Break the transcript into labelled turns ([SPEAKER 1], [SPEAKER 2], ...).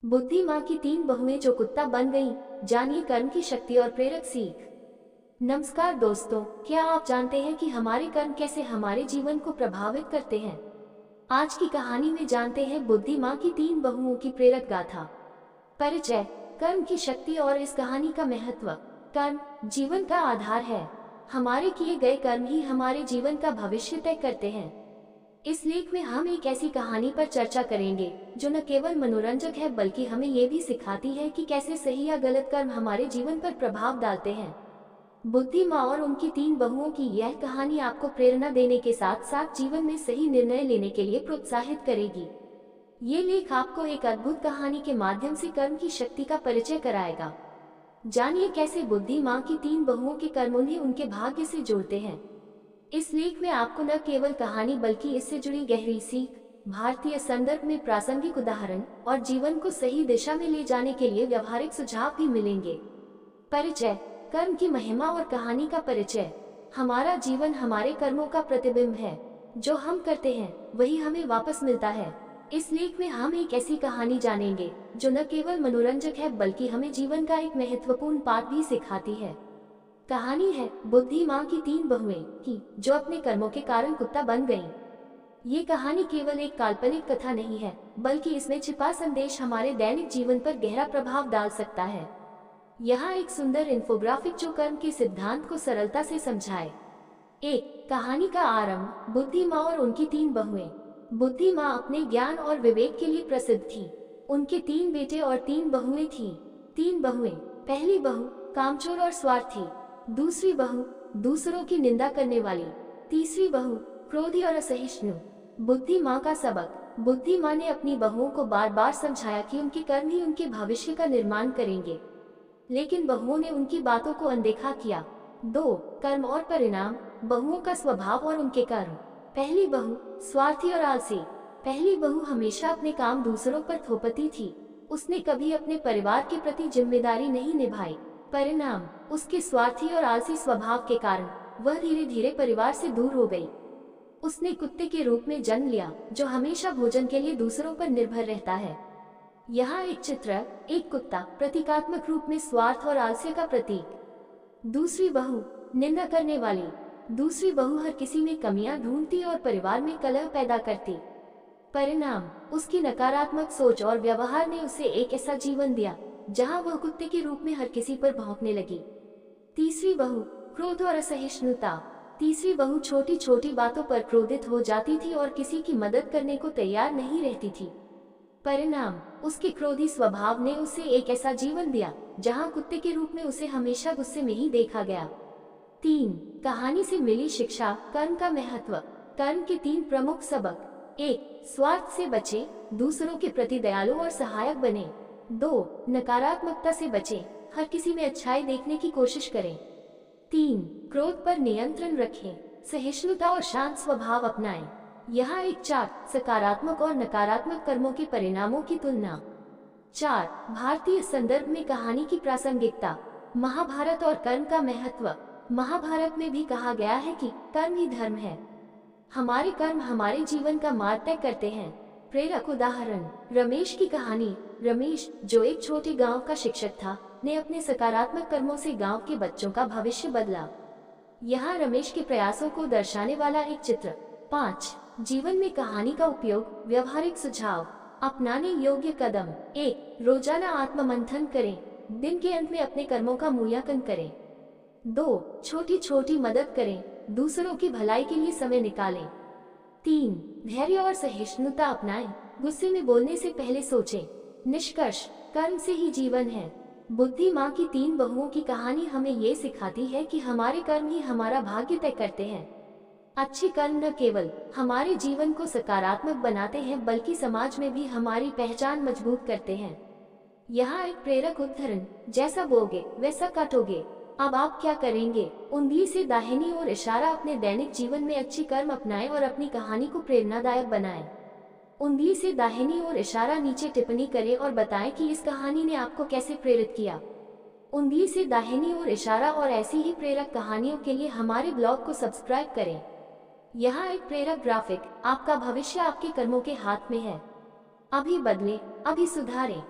[SPEAKER 1] बुद्धि माँ की तीन बहुएं जो कुत्ता बन गईं, जानिए कर्म की शक्ति और प्रेरक सीख। नमस्कार दोस्तों, क्या आप जानते हैं कि हमारे कर्म कैसे हमारे जीवन को प्रभावित करते हैं? आज की कहानी में जानते हैं बुद्धि माँ की तीन बहुओं की प्रेरक गाथा। परिचय, कर्म की शक्ति और इस कहानी का महत्व। कर्म जीवन का आधार है। हमारे किए गए कर्म ही हमारे जीवन का भविष्य तय करते हैं। इस लेख में हम एक ऐसी कहानी पर चर्चा करेंगे जो न केवल मनोरंजक है बल्कि हमें ये भी सिखाती है कि कैसे सही या गलत कर्म हमारे जीवन पर प्रभाव डालते हैं। बुद्धि माँ और उनकी तीन बहुओं की यह कहानी आपको प्रेरणा देने के साथ साथ जीवन में सही निर्णय लेने के लिए प्रोत्साहित करेगी। ये लेख आपको एक अद्भुत कहानी के माध्यम से कर्म की शक्ति का परिचय कराएगा। जानिए कैसे बुद्धि माँ की तीन बहुओं के कर्म उन्हें उनके भाग्य से जोड़ते हैं। इस लेख में आपको न केवल कहानी बल्कि इससे जुड़ी गहरी सीख, भारतीय संदर्भ में प्रासंगिक उदाहरण और जीवन को सही दिशा में ले जाने के लिए व्यवहारिक सुझाव भी मिलेंगे। परिचय, कर्म की महिमा और कहानी का परिचय। हमारा जीवन हमारे कर्मों का प्रतिबिंब है। जो हम करते हैं वही हमें वापस मिलता है। इस लेख में हम एक ऐसी कहानी जानेंगे जो न केवल मनोरंजक है बल्कि हमें जीवन का एक महत्वपूर्ण पाठ भी सिखाती है। कहानी है बुद्धि माँ की तीन बहुएं की जो अपने कर्मों के कारण कुत्ता बन गईं। ये कहानी केवल एक काल्पनिक कथा नहीं है बल्कि इसमें छिपा संदेश हमारे दैनिक जीवन पर गहरा प्रभाव डाल सकता है। यहाँ एक सुंदर इन्फोग्राफिक जो कर्म के सिद्धांत को सरलता से समझाए। एक, कहानी का आरंभ। बुद्धि माँ और उनकी तीन बहुएं। बुद्धि माँ अपने ज्ञान और विवेक के लिए प्रसिद्ध थी। उनके तीन बेटे और तीन बहुएं थीं। तीन बहुएं। पहली बहू कामचोर और स्वार्थी। दूसरी बहू दूसरों की निंदा करने वाली। तीसरी बहू क्रोधी और असहिष्णु। बुद्धि माँ का सबक। बुद्धि माँ ने अपनी बहुओं को बार बार समझाया कि उनके कर्म ही उनके भविष्य का निर्माण करेंगे, लेकिन बहुओं ने उनकी बातों को अनदेखा किया। दो, कर्म और परिणाम। बहुओं का स्वभाव और उनके कर्म। पहली बहू स्वार्थी और आलसी। पहली बहू हमेशा अपने काम दूसरों पर थोपती थी। उसने कभी अपने परिवार के प्रति जिम्मेदारी नहीं निभाई। परिणाम, उसके स्वार्थी और आलसी स्वभाव के कारण वह धीरे धीरे परिवार से दूर हो गई। उसने कुत्ते के रूप में जन्म लिया जो हमेशा भोजन के लिए दूसरों पर निर्भर रहता है। यहाँ एक चित्र, एक कुत्ता प्रतीकात्मक रूप में स्वार्थ और आलस्य का प्रतीक। दूसरी बहू निंदा करने वाली। दूसरी बहू हर किसी में कमियां ढूंढती और परिवार में कलह पैदा करती। परिणाम, उसकी नकारात्मक सोच और व्यवहार ने उसे एक ऐसा जीवन दिया जहां वह कुत्ते के रूप में हर किसी पर भौंकने लगी। तीसरी बहू क्रोध और असहिष्णुता। तीसरी बहू छोटी छोटी बातों पर क्रोधित हो जाती थी और किसी की मदद करने को तैयार नहीं रहती थी। परिणाम, उसके क्रोधी स्वभाव ने उसे एक ऐसा जीवन दिया जहां कुत्ते के रूप में उसे हमेशा गुस्से में ही देखा गया। तीन, कहानी से मिली शिक्षा। कर्म का महत्व। कर्म के तीन प्रमुख सबक। एक, स्वार्थ से बचे, दूसरों के प्रति दयालु और सहायक बने। दो, नकारात्मकता से बचें, हर किसी में अच्छाई देखने की कोशिश करें। तीन, क्रोध पर नियंत्रण रखें, सहिष्णुता और शांत स्वभाव अपनाएं। यहाँ एक चार्ट, सकारात्मक और नकारात्मक कर्मों के परिणामों की तुलना। चार, भारतीय संदर्भ में कहानी की प्रासंगिकता। महाभारत और कर्म का महत्व। महाभारत में भी कहा गया है कि कर्म ही धर्म है। हमारे कर्म हमारे जीवन का मार्ग तय करते हैं। प्रेरक उदाहरण, रमेश की कहानी। रमेश, जो एक छोटे गांव का शिक्षक था, ने अपने सकारात्मक कर्मों से गांव के बच्चों का भविष्य बदला। यहाँ रमेश के प्रयासों को दर्शाने वाला एक चित्र। 5, जीवन में कहानी का उपयोग। व्यवहारिक सुझाव, अपनाने योग्य कदम। 1, रोजाना आत्ममंथन करें, दिन के अंत में अपने कर्मों का मूल्यांकन करें। 2, छोटी छोटी मदद करें, दूसरों की भलाई के लिए समय निकालें। 3, धैर्य और सहिष्णुता अपनाएं, गुस्से में बोलने से पहले सोचें। निष्कर्ष, कर्म से ही जीवन है। बुद्धि माँ की तीन बहुओं की कहानी हमें ये सिखाती है कि हमारे कर्म ही हमारा भाग्य तय करते हैं। अच्छे कर्म न केवल हमारे जीवन को सकारात्मक बनाते हैं बल्कि समाज में भी हमारी पहचान मजबूत करते हैं। यहाँ एक प्रेरक उदाहरण, जैसा बोगे वैसा काटोगे। अब आप क्या करेंगे? उंगली से दाहिनी ओर इशारा। अपने दैनिक जीवन में अच्छी कर्म अपनाएं और अपनी कहानी को प्रेरणादायक बनाएं। उंगली से दाहिनी ओर इशारा, नीचे टिप्पणी करें और बताएं कि इस कहानी ने आपको कैसे प्रेरित किया। उंगली से दाहिनी ओर इशारा और ऐसी ही प्रेरक कहानियों के लिए हमारे ब्लॉग को सब्सक्राइब करें। यहाँ एक प्रेरक ग्राफिक, आपका भविष्य आपके कर्मों के हाथ में है। अभी बदलें, अभी सुधारें।